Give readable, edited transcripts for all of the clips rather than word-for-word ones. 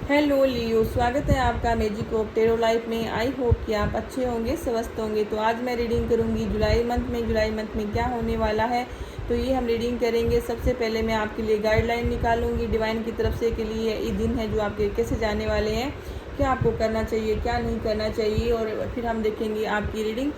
Hello लियो, स्वागत है आपका मैजिक ऑफ टेरो लाइफ में। आई होप कि आप अच्छे होंगे, स्वस्थ होंगे। तो आज मैं रीडिंग करूंगी जुलाई मंथ में क्या होने वाला है। तो ये हम रीडिंग करेंगे। सबसे पहले मैं आपके लिए गाइडलाइन निकालूंगी डिवाइन की तरफ से के लिए ये दिन है जो आपके कैसे जाने वाले हैं, क्या आपको करना चाहिए, क्या नहीं करना चाहिए। और फिर हम देखेंगे आपकी रीडिंग,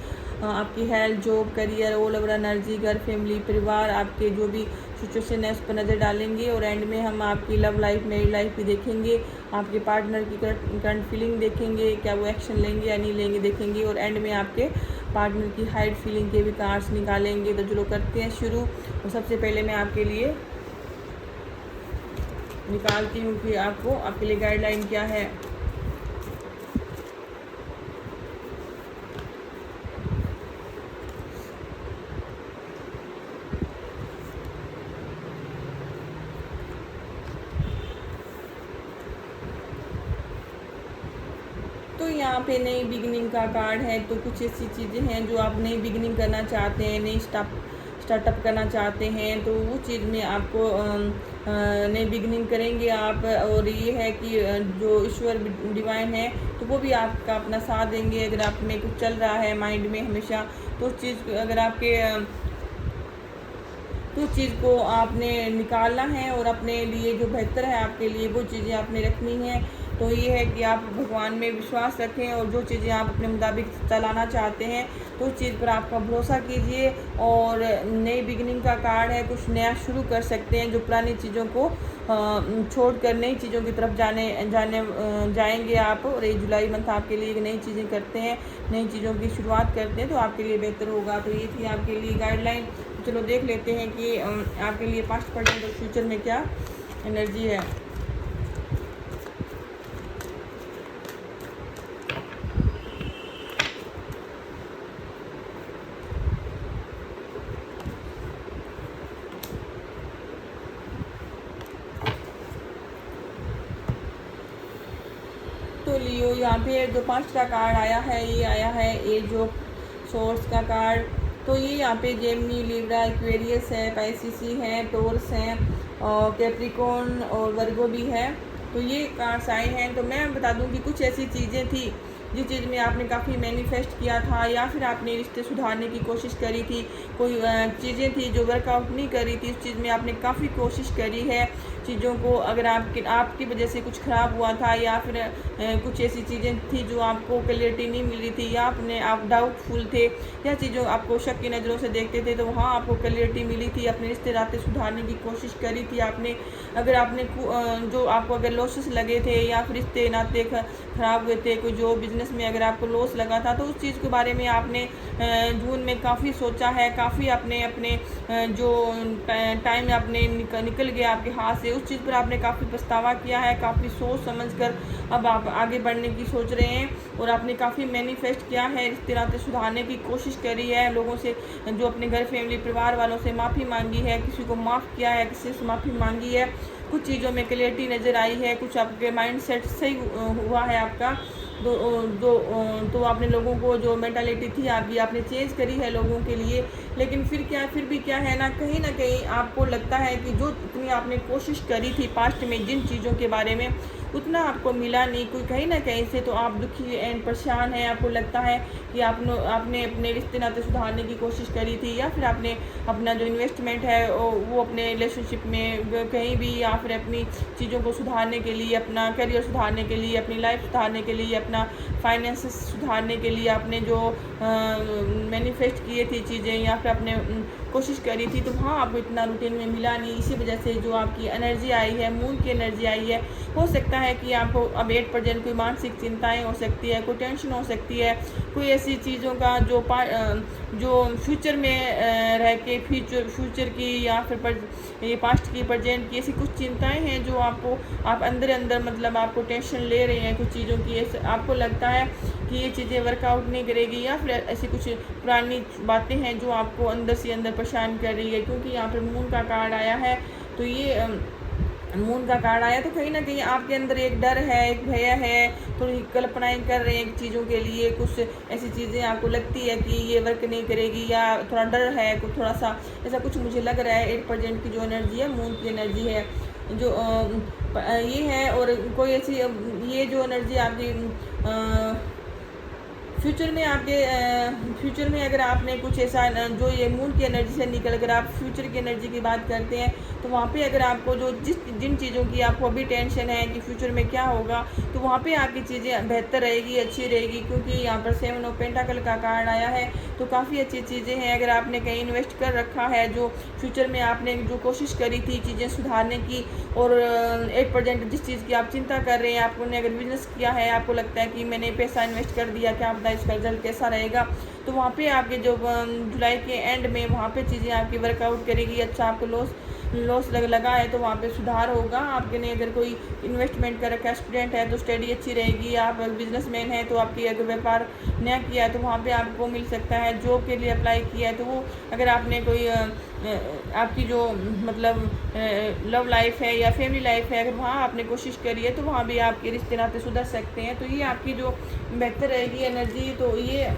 आपकी health, job, career, all over energy, घर, फैमिली, परिवार, आपके जो भी सिचुएशन है उस पर नज़र डालेंगे। और एंड में हम आपकी लव लाइफ, मैरिड लाइफ भी देखेंगे, आपके पार्टनर की करंट फीलिंग देखेंगे, क्या वो एक्शन लेंगे या नहीं लेंगे देखेंगे। और एंड में आपके पार्टनर की हाइड फीलिंग के भी कार्ड्स निकालेंगे। तो चलो करते हैं शुरू। और सबसे पहले मैं आपके लिए निकालती हूँ कि आपको आपके लिए गाइडलाइन क्या है। तो यहाँ पे नई बिगिनिंग का कार्ड है। तो कुछ ऐसी चीज़ें हैं जो आप नई बिगिनिंग करना चाहते हैं, नई स्टार्टअप करना चाहते हैं। तो वो चीज़ में आपको नई बिगिनिंग करेंगे आप। और ये है कि जो ईश्वर डिवाइन है तो वो भी आपका अपना साथ देंगे। अगर आप में कुछ चल रहा है माइंड में हमेशा, तो उस चीज़ अगर आपके तो उस चीज़ को आपने निकालना है और अपने लिए जो बेहतर है आपके लिए वो चीज़ें आपने रखनी हैं। तो ये है कि आप भगवान में विश्वास रखें और जो चीज़ें आप अपने मुताबिक चलाना चाहते हैं तो उस चीज़ पर आपका भरोसा कीजिए। और नई बिगिनिंग का कार्ड है, कुछ नया शुरू कर सकते हैं। जो पुरानी चीज़ों को छोड़कर नई चीज़ों की तरफ जाएंगे आप। और ये जुलाई मंथ आपके लिए नई चीज़ें करते हैं, नई चीज़ों की शुरुआत करते हैं तो आपके लिए बेहतर होगा। तो ये थी आपके लिए गाइडलाइन। चलो देख लेते हैं कि आपके लिए पास्ट, प्रेजेंट और फ्यूचर में क्या एनर्जी है। तो लियो, यहाँ पे जो पास्ट का कार्ड आया है ये आया है एज ऑफ सोर्स का कार्ड। तो ये यहाँ पे जेमिनी, लिब्रा, एक्वेरियस है, पाइसिसी है, टोरस है और कैप्रिकॉर्न और वर्गो भी है। तो ये कार्ड्स आए हैं। तो मैं बता दूं कि कुछ ऐसी चीज़ें थी जिस चीज़ में आपने काफ़ी मैनिफेस्ट किया था या फिर आपने रिश्ते सुधारने की कोशिश करी थी। कोई चीज़ें थी जो वर्कआउट नहीं करी थी, उस चीज़ में आपने काफ़ी कोशिश करी है चीज़ों को। अगर आपकी वजह से कुछ ख़राब हुआ था या फिर कुछ ऐसी चीज़ें थी जो आपको क्लियरिटी नहीं मिल रही थी या आप डाउटफुल थे या चीज़ों आपको शक की नज़रों से देखते थे, तो वहाँ आपको क्लियरिटी मिली थी। अपने रिश्ते नाते सुधारने की कोशिश करी थी आपने। अगर आपने जो आपको अगर लॉसेस लगे थे या फिर रिश्ते नाते ख़राब हुए थे, कोई जो बिज़नेस में अगर आपको लॉस लगा था, तो उस चीज़ के बारे में आपने जून में काफ़ी सोचा है, काफ़ी अपने जो टाइम आपने निकल गया आपके हाथ से, उस चीज़ पर आपने काफ़ी पछतावा किया है। काफ़ी सोच समझकर अब आप आगे बढ़ने की सोच रहे हैं और आपने काफ़ी मैनिफेस्ट किया है, रिश्ते नाते सुधारने की कोशिश करी है, लोगों से जो अपने घर, फैमिली, परिवार वालों से माफ़ी मांगी है, किसी को माफ़ किया है, किसी से माफ़ी मांगी है। कुछ चीज़ों में क्लियरिटी नज़र आई है, कुछ आपके माइंड सेट सही हुआ है आपका। तो आपने लोगों को जो मेंटालिटी थी आपकी आपने चेंज करी है लोगों के लिए। लेकिन फिर भी क्या है ना कहीं आपको लगता है कि जो इतनी आपने कोशिश करी थी पास्ट में जिन चीज़ों के बारे में, उतना आपको मिला नहीं। कोई कहीं ना कहीं से तो आप दुखी एंड परेशान हैं। आपको लगता है कि आपने अपने रिश्ते नाते सुधारने की कोशिश करी थी या फिर आपने अपना जो इन्वेस्टमेंट है वो अपने रिलेशनशिप में कहीं भी, या फिर अपनी चीज़ों को सुधारने के लिए, अपना करियर सुधारने के लिए, अपनी लाइफ सुधारने के लिए, अपना फाइनेंसेस सुधारने के लिए आपने जो मैनिफेस्ट किए थी चीज़ें या फिर आपने कोशिश करी थी, तो वहाँ आपको इतना रूटीन में मिला नहीं। इसी वजह से जो आपकी एनर्जी आई है, मून की एनर्जी आई है, हो सकता है कि आपको अब 8% कोई मानसिक चिंताएं हो सकती है, कोई टेंशन हो सकती है, कोई ऐसी चीज़ों का जो फ्यूचर में रह के फ्यूचर की या फिर ये पास्ट की, प्रेजेंट की, ऐसी कुछ चिंताएं हैं जो आप अंदर मतलब आपको टेंशन ले रहे हैं कुछ चीज़ों की। ऐसे आपको लगता है कि ये चीज़ें वर्कआउट नहीं करेगी या फिर ऐसी कुछ पुरानी बातें हैं जो आपको अंदर से अंदर परेशान कर रही है। क्योंकि यहाँ पर मून का कार्ड आया है, तो ये मून का कार्ड आया तो कहीं ना कहीं आपके अंदर एक डर है, एक भय है, थोड़ी कल्पनाएं कर रहे हैं चीज़ों के लिए। कुछ ऐसी चीज़ें आपको लगती है कि ये वर्क नहीं करेगी या थोड़ा डर है, कुछ थोड़ा सा ऐसा कुछ मुझे लग रहा है। 8% की जो एनर्जी है मून की एनर्जी है। जो ये है, और कोई ऐसी ये जो एनर्जी आपकी फ्यूचर में आपके फ्यूचर में अगर आपने कुछ ऐसा जो ये मून की एनर्जी से निकल कर आप फ्यूचर की एनर्जी की बात करते हैं, तो वहाँ पे अगर आपको जो जिन चीज़ों की आपको अभी टेंशन है कि फ्यूचर में क्या होगा, तो वहाँ पे आपकी चीज़ें बेहतर रहेगी, अच्छी रहेगी, क्योंकि यहाँ पर 7 ऑफ पेंटाकल का कार्ड आया है। तो काफ़ी अच्छी चीज़ें हैं। अगर आपने कहीं इन्वेस्ट कर रखा है, जो फ्यूचर में आपने जो कोशिश करी थी चीज़ें सुधारने की, और 8% जिस चीज़ की आप चिंता कर रहे हैं, आपने अगर बिजनेस किया है, आपको लगता है कि मैंने पैसा इन्वेस्ट कर दिया, क्या पता इसका रिजल्ट कैसा रहेगा, तो वहाँ पे आपके जो जुलाई के एंड में वहाँ पे चीज़ें आपकी वर्कआउट करेगी। अच्छा, आपको लॉस लगा है तो वहाँ पे सुधार होगा। आपके ने अगर कोई इन्वेस्टमेंट कर रखा है, स्टूडेंट है तो स्टडी अच्छी रहेगी। आप बिजनेसमैन है तो आपकी अगर व्यापार नया किया है तो वहाँ पे आपको मिल सकता है। जॉब के लिए अप्लाई किया है तो वो, अगर आपने कोई आपकी जो मतलब लव लाइफ है या फैमिली लाइफ है, अगर वहाँ आपने कोशिश करी है तो वहाँ भी आपके रिश्ते नाते सुधर सकते हैं। तो ये आपकी जो बेहतर रहेगी एनर्जी, तो ये,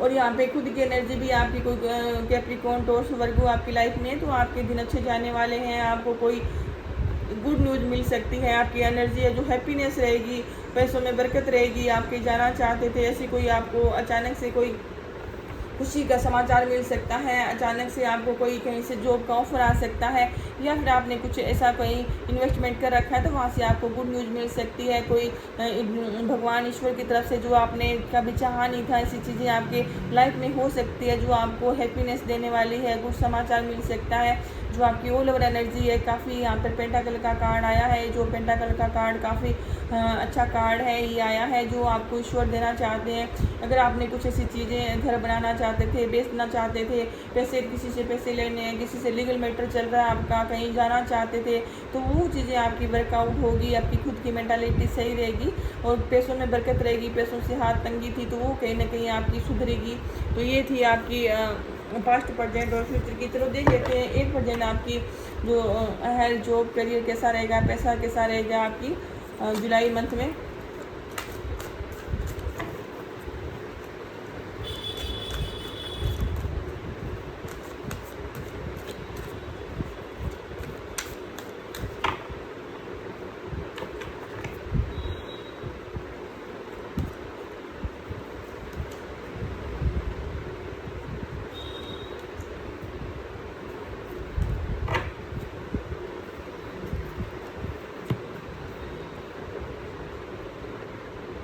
और यहाँ पे खुद की एनर्जी भी आपकी कोई कैप्रिकॉर्न, टॉरस, वर्गो आपकी लाइफ में, तो आपके दिन अच्छे जाने वाले हैं। आपको कोई गुड न्यूज़ मिल सकती है। आपकी एनर्जी है जो हैप्पीनेस रहेगी, पैसों में बरकत रहेगी। आप कहीं जाना चाहते थे, ऐसी कोई आपको अचानक से कोई खुशी का समाचार मिल सकता है। अचानक से आपको कोई कहीं से जॉब का ऑफर आ सकता है, या फिर आपने कुछ ऐसा कहीं इन्वेस्टमेंट कर रखा है तो वहाँ से आपको गुड न्यूज़ मिल सकती है। कोई भगवान ईश्वर की तरफ से जो आपने कभी चाहा नहीं था, ऐसी चीज़ें आपके लाइफ में हो सकती है जो आपको हैप्पीनेस देने वाली है। कुछ समाचार मिल सकता है जो आपकी ऑल ओवर एनर्जी है। काफ़ी यहाँ पर पेंटाकल का कार्ड आया है, जो पेंटाकल का कार्ड काफ़ी अच्छा कार्ड है। ये आया है जो आपको ईश्वर देना चाहते हैं। अगर आपने कुछ ऐसी चीज़ें, घर बनाना चाहते थे, बेचना चाहते थे, पैसे किसी से पैसे लेने हैं, किसी से लीगल मैटर चल रहा है आपका, कहीं जाना चाहते थे, तो वो चीज़ें आपकी वर्कआउट होगी। आपकी खुद की मेंटालिटी सही रहेगी और पैसों में बरकत रहेगी। पैसों से हाथ तंगी थी तो वो कहीं ना कहीं आपकी सुधरेगी। तो ये थी आपकी पास्ट परसेंट और फ्यूचर की। चलो देख लेते हैं 8% आपकी जो हेल्थ, जॉब, करियर कैसा रहेगा, पैसा कैसा रहेगा आपकी जुलाई मंथ में।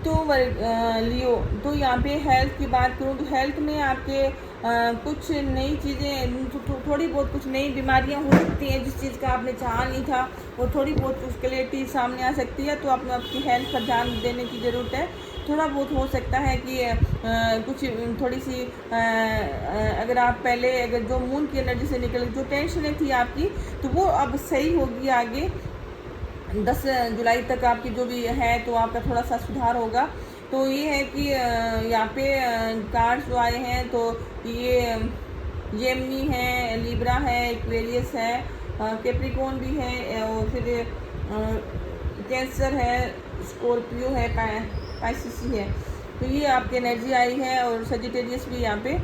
तो लियो, तो यहाँ पे हेल्थ की बात करूँ तो हेल्थ में आपके कुछ नई चीज़ें, थोड़ी बहुत कुछ नई बीमारियाँ हो सकती हैं जिस चीज़ का आपने चाहा नहीं था, और थोड़ी बहुत कुछ क्लैरिटी सामने आ सकती है। तो आपने आपकी हेल्थ पर ध्यान देने की ज़रूरत है। थोड़ा बहुत हो सकता है कि कुछ थोड़ी सी अगर आप पहले अगर जो मून की एनर्जी से निकल जो टेंशनें थी आपकी, तो वो अब सही होगी। आगे 10 जुलाई तक आपकी जो भी है तो आपका थोड़ा सा सुधार होगा। तो ये है कि यहाँ पे कार्ड्स जो आए हैं तो ये जेमिनी है, लिब्रा है, एक्वेरियस है, कैप्रिकॉर्न भी है, और फिर कैंसर है, स्कॉर्पियो है, पाइसिस है। तो ये आपकी एनर्जी आई है, और सजिटेरियस भी यहाँ पे।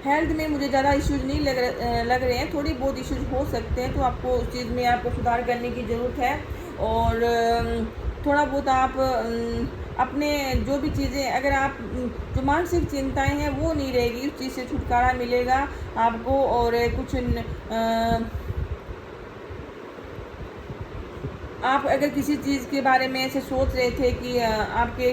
हेल्थ में मुझे ज़्यादा इश्यूज नहीं लग रहे हैं, थोड़ी बहुत इश्यूज हो सकते हैं, तो आपको उस चीज़ में आपको सुधार करने की ज़रूरत है। और थोड़ा बहुत आप अपने जो भी चीज़ें, अगर आप जो मानसिक चिंताएं हैं वो नहीं रहेगी, उस चीज़ से छुटकारा मिलेगा आपको। और कुछ आप अगर किसी चीज़ के बारे में ऐसे सोच रहे थे कि आपके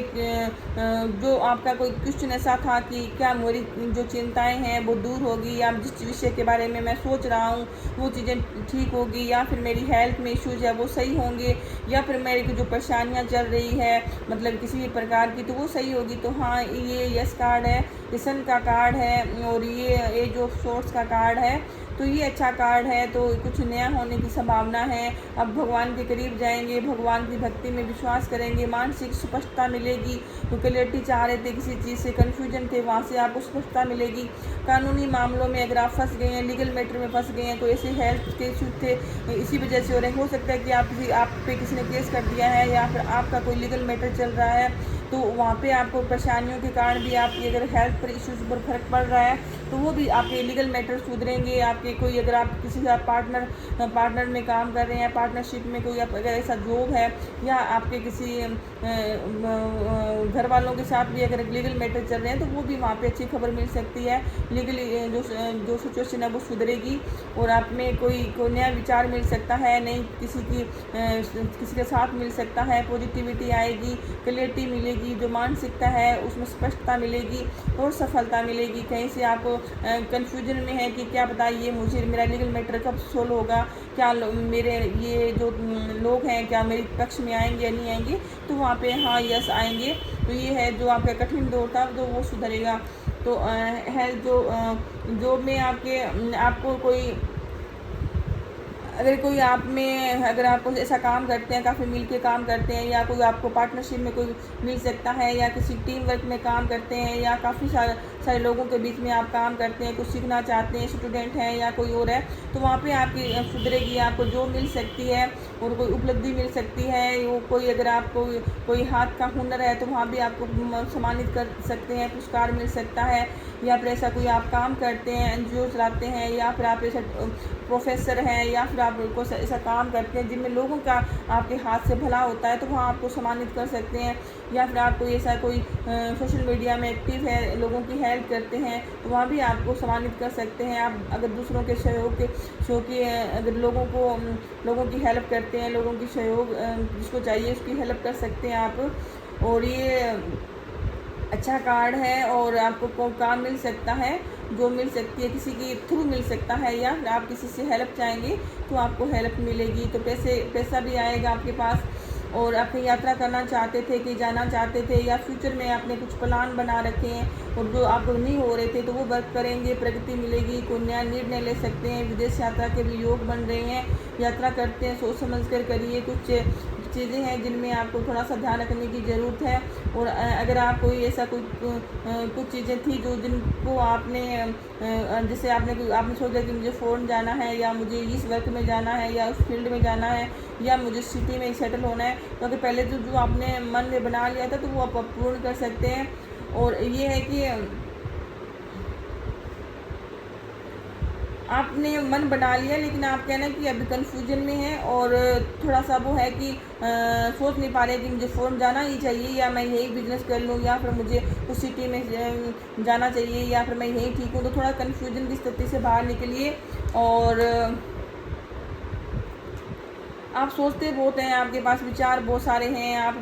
जो आपका कोई क्वेश्चन ऐसा था कि क्या मेरी जो चिंताएं हैं वो दूर होगी, या जिस विषय के बारे में मैं सोच रहा हूँ वो चीज़ें ठीक होगी, या फिर मेरी हेल्थ में इश्यूज है वो सही होंगे, या फिर मेरी जो परेशानियाँ चल रही है मतलब किसी भी प्रकार की, तो वो सही होगी। तो हाँ, ये यस कार्ड है, ये सन का कार्ड है, और ये एज ऑफ सोर्स का कार्ड है। तो ये अच्छा कार्ड है, तो कुछ नया होने की संभावना है। अब भगवान के करीब जाएंगे, भगवान की भक्ति में विश्वास करेंगे, मानसिक स्पष्टता मिलेगी। तो क्लैरिटी चाह रहे थे, किसी चीज़ से कन्फ्यूजन थे, वहाँ से आपको स्पष्टता मिलेगी। कानूनी मामलों में अगर आप फंस गए हैं, लीगल मैटर में फंस गए हैं, तो ऐसे हेल्थ के इशू थे इसी वजह से हो रहे। हो सकता है कि आप पे किसी ने केस कर दिया है, या फिर आपका कोई लीगल मैटर चल रहा है, तो वहाँ पे आपको परेशानियों के कारण भी आपकी अगर हेल्थ पर इश्यूज़ पर फर्क पड़ रहा है तो वो भी आपके लीगल मैटर सुधरेंगे। आपके कोई अगर आप किसी का पार्टनर में काम कर रहे हैं, पार्टनरशिप में कोई अगर ऐसा जॉब है, या आपके किसी घर वालों के साथ भी अगर लीगल मैटर चल रहे हैं तो वो भी वहाँ पे अच्छी खबर मिल सकती है। लीगली जो सिचुएशन है वो सुधरेगी और आप में कोई नया विचार मिल सकता है, नहीं किसी के साथ मिल सकता है, पॉजिटिविटी आएगी, क्लैरिटी मिलेगी, जो मानसिकता है उसमें स्पष्टता मिलेगी और सफलता मिलेगी। कहीं से आप कंफ्यूजन में है कि क्या पता ये मुझे मेरा लीगल मैटर कब सोल्व होगा, क्या मेरे ये जो लोग हैं क्या मेरे पक्ष में आएंगे या नहीं आएंगे, तो वहाँ पे हाँ यस आएंगे। तो ये है जो आपका कठिन दौर था तो वो सुधरेगा। तो है जो में आपको कोई अगर आपको ऐसा काम करते हैं, काफ़ी मिल के काम करते हैं, या कोई आपको पार्टनरशिप में कोई मिल सकता है, या किसी टीम वर्क में काम करते हैं, या काफ़ी सारे लोगों के बीच में आप काम करते हैं, कुछ सीखना चाहते हैं, स्टूडेंट हैं या कोई और है, तो वहाँ पे आपकी सुधरेगी, आपको जो मिल सकती है और कोई उपलब्धि मिल सकती है। वो कोई अगर आपको कोई हाथ का हुनर है तो वहाँ भी आपको सम्मानित कर सकते हैं, पुरस्कार मिल सकता है। या फिर ऐसा कोई आप काम करते हैं, NGO चलाते हैं, या फिर आप ऐसा प्रोफेसर हैं, या फिर आप ऐसा काम करते हैं जिनमें लोगों का आपके हाथ से भला होता है, तो वहाँ आपको सम्मानित कर सकते हैं। या फिर आप कोई सोशल मीडिया में एक्टिव है, लोगों की हेल्प करते हैं, तो वहाँ भी आपको सम्मानित कर सकते हैं। आप अगर दूसरों के सहयोग के अगर लोगों की हेल्प करते हैं, लोगों की सहयोग जिसको चाहिए उसकी हेल्प कर सकते हैं आप। और ये अच्छा कार्ड है और आपको काम मिल सकता है, जो मिल सकती है किसी के थ्रू मिल सकता है, या आप किसी से हेल्प चाहेंगे तो आपको हेल्प मिलेगी। तो पैसा भी आएगा आपके पास। और आप कहीं यात्रा करना चाहते थे, कहीं जाना चाहते थे, या फ्यूचर में आपने कुछ प्लान बना रखे हैं और जो आपको नहीं हो रहे थे तो वो वर्क करेंगे, प्रगति मिलेगी, कोई नया निर्णय ले सकते हैं। विदेश यात्रा के भी योग बन रहे हैं। यात्रा करते हैं सोच समझ कर करिए, कुछ चीज़ें हैं जिनमें आपको थोड़ा सा ध्यान रखने की ज़रूरत है। और अगर आप कोई ऐसा कुछ चीज़ें थी जो जिनको जैसे आपने सोचा कि मुझे फ़ॉरेन जाना है, या मुझे इस वर्क में जाना है, या उस फील्ड में जाना है, या मुझे सिटी में सेटल होना है, तो अगर पहले जो आपने मन में बना लिया था तो वो आप पूर्ण कर सकते हैं। और ये है कि आपने मन बना लिया, लेकिन आप कहना कि अभी कन्फ्यूजन में है और थोड़ा सा वो है कि सोच नहीं पा रहे कि मुझे फ़ॉरेन जाना ही चाहिए, या मैं यही बिज़नेस कर लूँ, या फिर मुझे उस सिटी में जाना चाहिए, या फिर मैं यही ठीक हूँ। तो थोड़ा कन्फ्यूजन की स्थिति से बाहर निकलिए। और आप सोचते बहुत हैं, आपके पास विचार बहुत सारे हैं, आप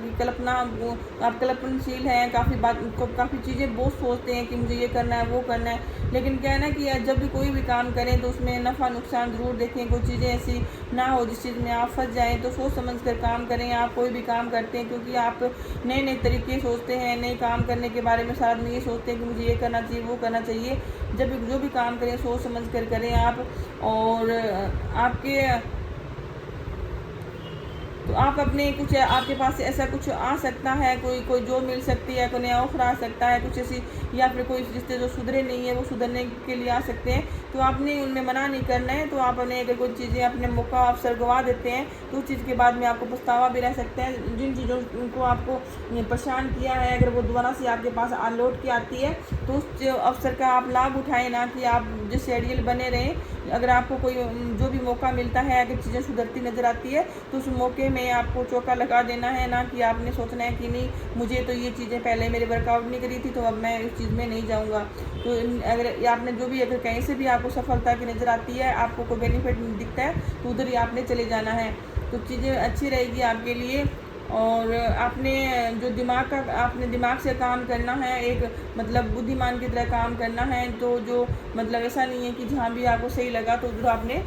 कल्पनाशील हैं, काफ़ी चीज़ें बहुत सोचते हैं कि मुझे ये करना है वो करना है। लेकिन क्या है ना कि जब भी कोई भी काम करें तो उसमें नफ़ा नुकसान ज़रूर देखें, कोई चीज़ें ऐसी ना हो जिस चीज़ में आप फंस जाएं। तो सोच समझ कर काम करें। आप कोई भी काम करते हैं क्योंकि आप नए नए तरीके सोचते हैं, नए काम करने के बारे में सारा दिन ये सोचते हैं कि मुझे ये करना चाहिए वो करना चाहिए। जो भी काम करें सोच समझ कर करें आप। और तो आप अपने कुछ आपके पास ऐसा कुछ आ सकता है, कोई जॉब मिल सकती है, कोई नया ऑफर आ सकता है कुछ ऐसी, या फिर कोई रिश्ते जो सुधरे नहीं है वो सुधरने के लिए आ सकते हैं। तो आपने उनमें मना नहीं करना है। तो आप अगर कोई चीज़ें अपने मौका अवसर गवा देते हैं तो उस चीज़ के बाद में आपको पछतावा भी रह सकता है। जिन चीज़ों को आपको परेशान किया है, अगर वो दोबारा से आपके पास लौट के आती है तो उस अवसर का आप लाभ उठाएं, ना कि आप जिस शेड्यूल बने रहें। अगर आपको कोई जो भी मौका मिलता है, अगर चीज़ें सुधरती नज़र आती है तो उस मौके में आपको चौका लगा देना है, ना कि आपने सोचना है कि नहीं मुझे तो ये चीज़ें पहले मेरे वर्कआउट नहीं करी थी तो अब मैं इस चीज़ में नहीं जाऊँगा। तो अगर आपने अगर कहीं से भी आपको सफलता की नज़र आती है, आपको कोई बेनिफिट दिखता है तो उधर ही आपने चले जाना है। तो चीज़ें अच्छी रहेगी आपके लिए। और आपने दिमाग से काम करना है, एक बुद्धिमान की तरह काम करना है। तो जो ऐसा नहीं है कि जहाँ भी आपको सही लगा तो उधर आपने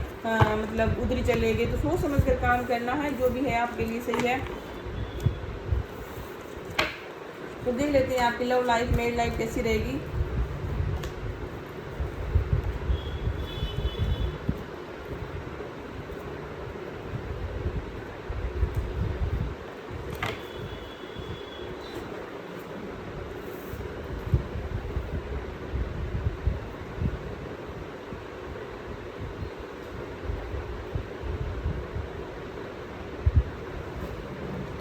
उधर ही चले गए। तो सोच समझ कर काम करना है, जो भी है आपके लिए सही है। तो देख लेते हैं आपकी लव लाइफ मैरिड लाइफ कैसी रहेगी।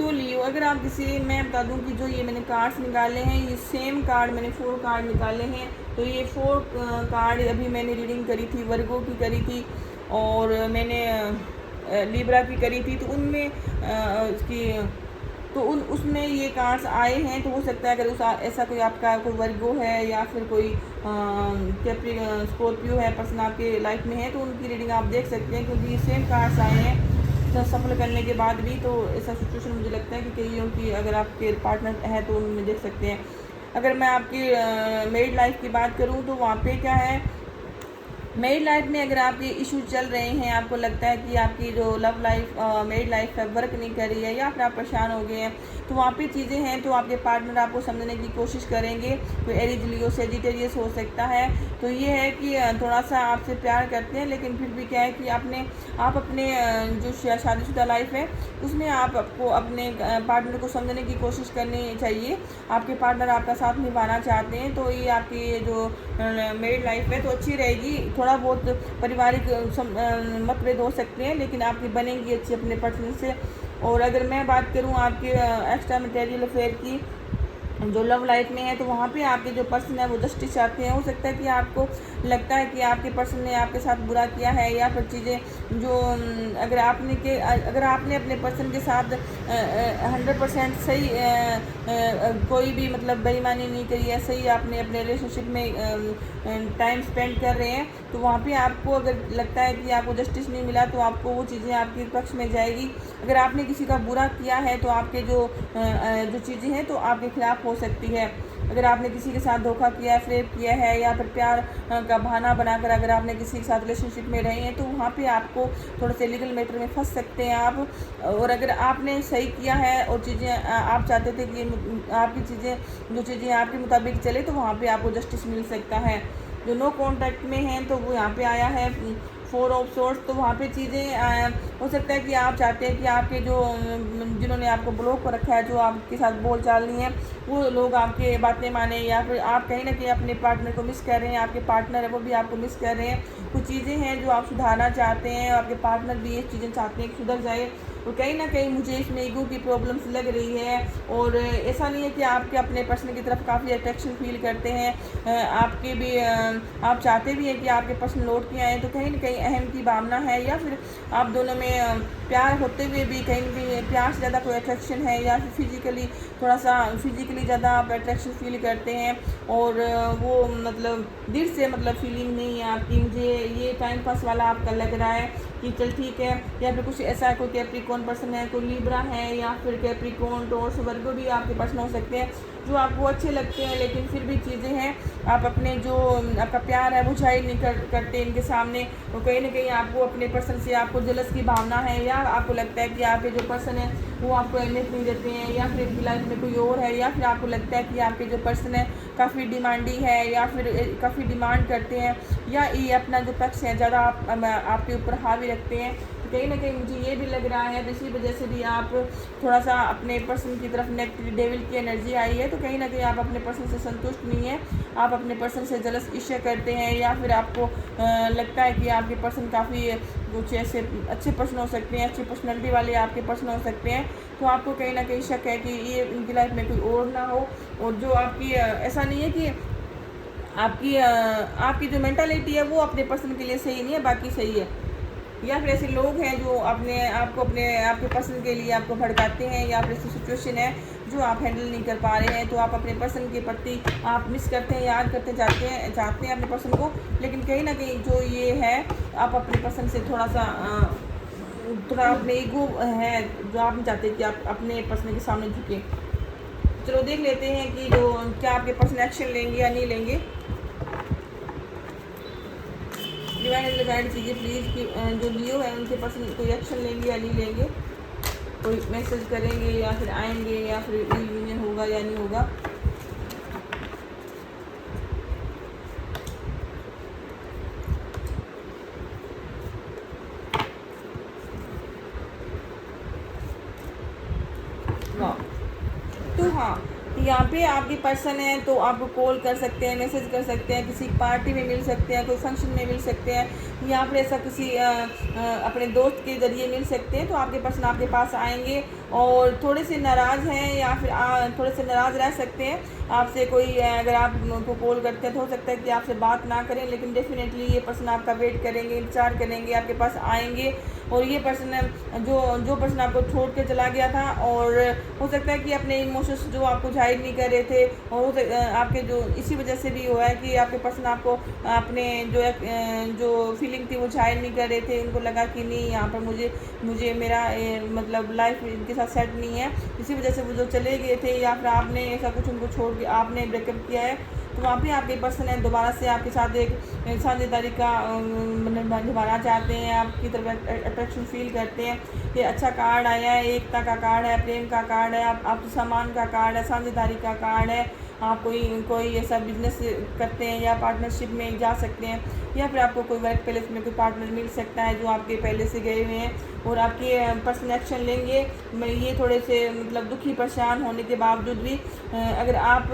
तो लियो, अगर आप किसी, मैं बता दूं कि जो ये मैंने कार्ड्स निकाले हैं, ये सेम कार्ड मैंने 4 कार्ड निकाले हैं। तो ये 4 कार्ड अभी मैंने रीडिंग करी थी, वर्गो की करी थी और मैंने लिब्रा की करी थी। तो उनमें इसकी उसमें ये कार्ड्स आए हैं। तो हो सकता है अगर ऐसा कोई आपका कोई वर्गो है या फिर कोई कैप्री स्कॉर्पियो है पर्सन आपके लाइफ में है, तो उनकी रीडिंग आप देख सकते हैं, क्योंकि सेम कार्ड्स आए हैं तो सफल करने के बाद भी। तो ऐसा सिचुएशन मुझे लगता है कि कईयों की, अगर आपके पार्टनर है तो उनमें देख सकते हैं। अगर मैं आपकी मैरिड लाइफ की बात करूँ तो वहाँ पे क्या है, मैरिड लाइफ में अगर आपके इश्यूज चल रहे हैं, आपको लगता है कि आपकी जो लव लाइफ मैरिड लाइफ है वर्क नहीं कर रही है या फिर आप परेशान हो गए हैं, तो वहाँ पे चीज़ें हैं तो आपके पार्टनर आपको समझने की कोशिश करेंगे। तो एरीज, लियो, सेजिटेरियस हो सकता है। तो ये है कि थोड़ा सा आपसे प्यार करते हैं, लेकिन फिर भी क्या है कि आप अपने जो शादीशुदा लाइफ है उसमें आपको अपने पार्टनर को समझने की कोशिश करनी चाहिए। आपके पार्टनर आपका साथ निभाना चाहते हैं तो ये आपकी जो मैरिड लाइफ है तो अच्छी रहेगी। थोड़ा बहुत पारिवारिक मतभेद हो सकते हैं, लेकिन आपकी बनेंगी अच्छी अपने पर्सन से। और अगर मैं बात करूं आपके एक्स्ट्रा मटेरियल अफेयर की, जो लव लाइफ में है, तो वहाँ पे आपके जो पर्सन है वो जस्टिस चाहते हैं। हो सकता है कि आपको लगता है कि आपके पर्सन ने आपके साथ बुरा किया है या फिर चीज़ें जो अगर आपने अपने पर्सन के साथ 100% सही कोई भी मतलब बेईमानी नहीं करी है, सही आपने अपने रिलेशनशिप में टाइम स्पेंड कर रहे हैं, तो वहाँ पे आपको अगर लगता है कि आपको जस्टिस नहीं मिला तो आपको वो चीज़ें आपके पक्ष में जाएगी। अगर आपने किसी का बुरा किया है तो आपके जो चीज़ें हैं तो आपके खिलाफ हो सकती है। अगर आपने किसी के साथ धोखा किया है, फ्रेब किया है या फिर प्यार का बहाना बनाकर अगर आपने किसी के साथ रिलेशनशिप में रहे हैं, तो वहाँ पे आपको थोड़े से लीगल मैटर में फंस सकते हैं आप। और अगर आपने सही किया है और चीज़ें आप चाहते थे कि आपकी जो चीज़ें आपके मुताबिक चले, तो वहाँ पे आपको जस्टिस मिल सकता है। जो नो कॉन्टैक्ट में हैं तो वो यहाँ पे आया है 4 ऑफ सोर्स। तो वहाँ पे चीज़ें हो सकता है कि आप चाहते हैं कि आपके जो जिन्होंने आपको ब्लॉक कर रखा है, जो आपके साथ बोल चाल नहीं है, वो लोग आपके बातें माने, या फिर आप कहीं ना कहीं अपने पार्टनर को मिस कर रहे हैं, आपके पार्टनर है वो भी आपको मिस कर रहे हैं। कुछ चीज़ें हैं जो आप सुधारना चाहते हैं, आपके पार्टनर भी ये चीज़ें चाहते हैं कि सुधर जाए। और कहीं ना कहीं मुझे इसमें ईगो की प्रॉब्लम्स लग रही है। और ऐसा नहीं है कि आपके अपने पर्सन की तरफ काफ़ी अट्रैक्शन फील करते हैं, आपके भी आप चाहते भी हैं कि आपके पर्सन लौट के आए, तो कहीं ना कहीं अहम की भावना है, या फिर आप दोनों में प्यार होते हुए भी कहीं ना कहीं प्यार से ज़्यादा कोई अट्रैक्शन है, या फिर फिजिकली ज़्यादा आप अट्रैक्शन फील करते हैं। और वो मतलब दिल से मतलब फीलिंग नहीं है आपकी। मुझे ये टाइम पास वाला आपका लग रहा है कि चल ठीक है, या फिर कुछ ऐसा है, कोई कैप्रिकॉर्न पर्सन है, कोई लिब्रा है, या फिर कैप्रिकॉर्न, टॉरस, वर्गो भी आपके पर्सन हो सकते हैं जो आपको अच्छे लगते हैं। लेकिन फिर भी चीज़ें हैं, आप अपने जो आपका प्यार है वो जाहिर नहीं करते इनके सामने। तो कहीं ना कहीं आपको अपने पर्सन से आपको जलस की भावना है, या आपको लगता है कि आपके जो पर्सन है वो आपको अहमियत नहीं देते हैं, या फिर इनकी लाइफ में कोई और है, या फिर आपको लगता है कि आपके जो पर्सन है काफ़ी डिमांडिंग है, या फिर काफ़ी डिमांड करते हैं, या ये अपना जो पक्ष है ज़्यादा आपके ऊपर हावी रखते हैं। कहीं ना कहीं मुझे ये भी लग रहा है, इसी वजह से भी आप थोड़ा सा अपने पर्सन की तरफ नेगेटिव डेविल की एनर्जी आई है। तो कहीं ना कहीं आप अपने पर्सन से संतुष्ट नहीं है, आप अपने पर्सन से जलस ईर्ष्या करते हैं, या फिर आपको लगता है कि आपके पर्सन काफ़ी कुछ ऐसे अच्छे पर्सन हो सकते हैं, अच्छी पर्सनैलिटी वाले आपके पर्सन हो सकते हैं। तो आपको कहीं ना कहीं शक है कि ये उनकी लाइफ में कोई और ना हो। और जो आपकी ऐसा नहीं है कि आपकी जो मेंटालिटी है वो अपने पर्सन के लिए सही नहीं है, बाकी सही है। या फिर ऐसे लोग हैं जो आपके पर्सन के लिए आपको भड़काते हैं, या फिर ऐसी सिचुएशन है जो आप हैंडल नहीं कर पा रहे हैं, तो आप अपने पर्सन के प्रति आप मिस करते हैं, याद करते चाहते हैं अपने पर्सन को। लेकिन कहीं ना कहीं जो ये है, आप अपने पर्सन से थोड़ा अपने ईगो है जो आप नहीं चाहते कि आप अपने पर्सन के सामने झुके। चलो देख लेते हैं कि जो क्या आपके पर्सन एक्शन लेंगे या नहीं लेंगे। डिवाइन एंजल गाइड कीजिए प्लीज़ कि जो लियो है उनके पर्सन कोई एक्शन लेंगे या नहीं लेंगे, कोई मैसेज करेंगे या फिर आएंगे, या फिर यूनियन होगा या नहीं होगा। तो हाँ, यहाँ पे आपके पर्सन है तो आप कॉल कर सकते हैं, मैसेज कर सकते हैं, किसी पार्टी में मिल सकते हैं, कोई फंक्शन में मिल सकते हैं, यहाँ पर ऐसा किसी अपने दोस्त के ज़रिए मिल सकते हैं, तो आपके पर्सन आपके पास आएंगे और थोड़े से नाराज़ हैं या फिर थोड़े से नाराज़ रह सकते हैं आपसे। कोई अगर आप उनको कॉल करते हैं तो हो सकता है कि आपसे बात ना करें, लेकिन डेफिनेटली ये पर्सन आपका वेट करेंगे, इंतज़ार करेंगे, आपके पास आएंगे। और ये पर्सन जो पर्सन आपको छोड़ के चला गया था, और हो सकता है कि अपने इमोशंस जो आपको जाहिर नहीं कर रहे थे, और आपके जो इसी वजह से भी हुआ है कि आपके पर्सन आपको अपने जो फीलिंग थी वो जाहिर नहीं कर रहे थे। उनको लगा कि नहीं, यहाँ पर मुझे मेरा मतलब लाइफ इनके साथ सेट नहीं है, इसी वजह से वो जो चले गए थे, या फिर आपने ऐसा कुछ उनको छोड़ के आपने ब्रेकअप किया है। तो वहाँ पे आपके पर्सन है दोबारा से आपके साथ एक साझेदारी का निभाना चाहते हैं, आपकी तरफ अट्रैक्शन फील करते हैं। ये अच्छा कार्ड आया है, एकता का कार्ड है, प्रेम का कार्ड है, आप सम्मान का कार्ड है, साझेदारी का कार्ड है। आप कोई ऐसा बिजनेस करते हैं या पार्टनरशिप में जा सकते हैं, या फिर आपको कोई वर्क प्लेस में कोई पार्टनर मिल सकता है जो आपके पहले से गए हुए हैं और आपके पर्सन एक्शन लेंगे। ये थोड़े से मतलब दुखी परेशान होने के बावजूद भी अगर आप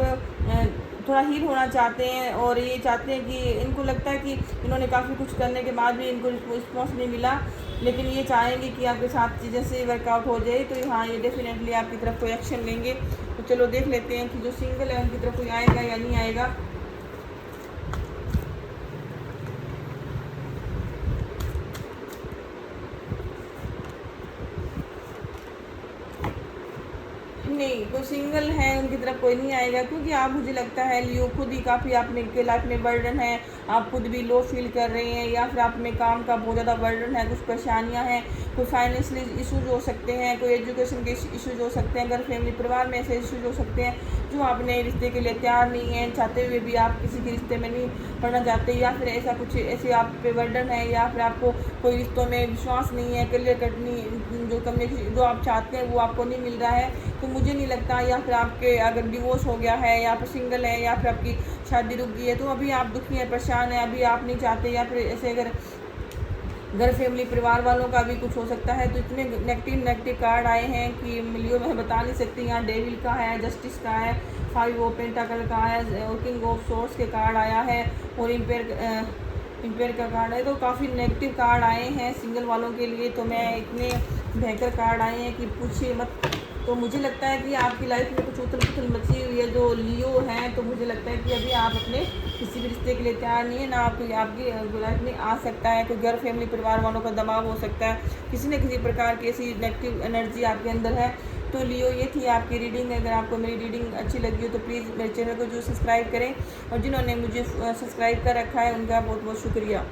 थोड़ा हील होना चाहते हैं और ये चाहते हैं कि इनको लगता है कि इन्होंने काफ़ी कुछ करने के बाद भी इनको रिस्पॉन्स नहीं मिला, लेकिन ये चाहेंगे कि आपके साथ चीज़ें से वर्कआउट हो जाए, तो हाँ ये डेफिनेटली आपकी तरफ कोई एक्शन लेंगे। तो चलो देख लेते हैं कि जो सिंगल है उनकी तरफ कोई आएगा या नहीं आएगा। नहीं, कोई सिंगल है उनकी तरफ कोई नहीं आएगा, क्योंकि आप मुझे लगता है लियो खुद ही काफ़ी आपने के लाइफ में बर्डन है, आप खुद भी लो फील कर रहे हैं, या फिर आप में काम का बहुत ज़्यादा बर्डन है, कुछ परेशानियां हैं, कोई फाइनेंशियली इशूज़ हो सकते हैं, कोई एजुकेशन के इशूज़ हो सकते हैं, अगर फैमिली परिवार में ऐसे इशूज़ हो सकते हैं जो आप नए रिश्ते के लिए तैयार नहीं हैं, चाहते हुए भी आप किसी के रिश्ते में नहीं पढ़ना चाहते, या फिर ऐसा कुछ ऐसे आप पे बर्डन है, या फिर आपको कोई रिश्तों में विश्वास नहीं है, क्लियर कट नहीं, जो कम्युनिकेशन जो आप चाहते हैं वो आपको नहीं मिल रहा है। तो मुझे नहीं लगता, या फिर आपके अगर डिवोर्स हो गया है, या फिर सिंगल है, या फिर आपकी शादी रुक गई है, तो अभी आप दुखी हैं, परेशान हैं, अभी आप नहीं चाहते, या फिर ऐसे अगर घर फैमिली परिवार वालों का भी कुछ हो सकता है। तो इतने नेगेटिव कार्ड आए हैं कि लियो मैं बता नहीं सकती। यहाँ डेविल का है, जस्टिस का है, 5 ऑफ पेंटाकल का है, और किंग ऑफ सोर्स के कार्ड आया है, और इम्पेयर का कार्ड है। तो काफ़ी नेगेटिव कार्ड आए हैं सिंगल वालों के लिए। तो मैं इतने भयंकर कार्ड आए हैं कि पूछिए मत। तो मुझे लगता है कि आपकी लाइफ में कुछ उथल पुथल मची हुई है जो लियो हैं। तो मुझे लगता है कि अभी आप अपने किसी भी रिश्ते के लिए तैयार नहीं है, ना आपकी लाइफ में आ सकता है कोई घर फैमिली परिवार वालों का दबाव हो सकता है, किसी न किसी प्रकार की ऐसी नेगेटिव एनर्जी आपके अंदर है। तो लियो ये थी आपकी रीडिंग। अगर आपको मेरी रीडिंग अच्छी लगी हो तो प्लीज़ मेरे चैनल को जो सब्सक्राइब करें, और जिन्होंने मुझे सब्सक्राइब कर रखा है उनका बहुत बहुत शुक्रिया।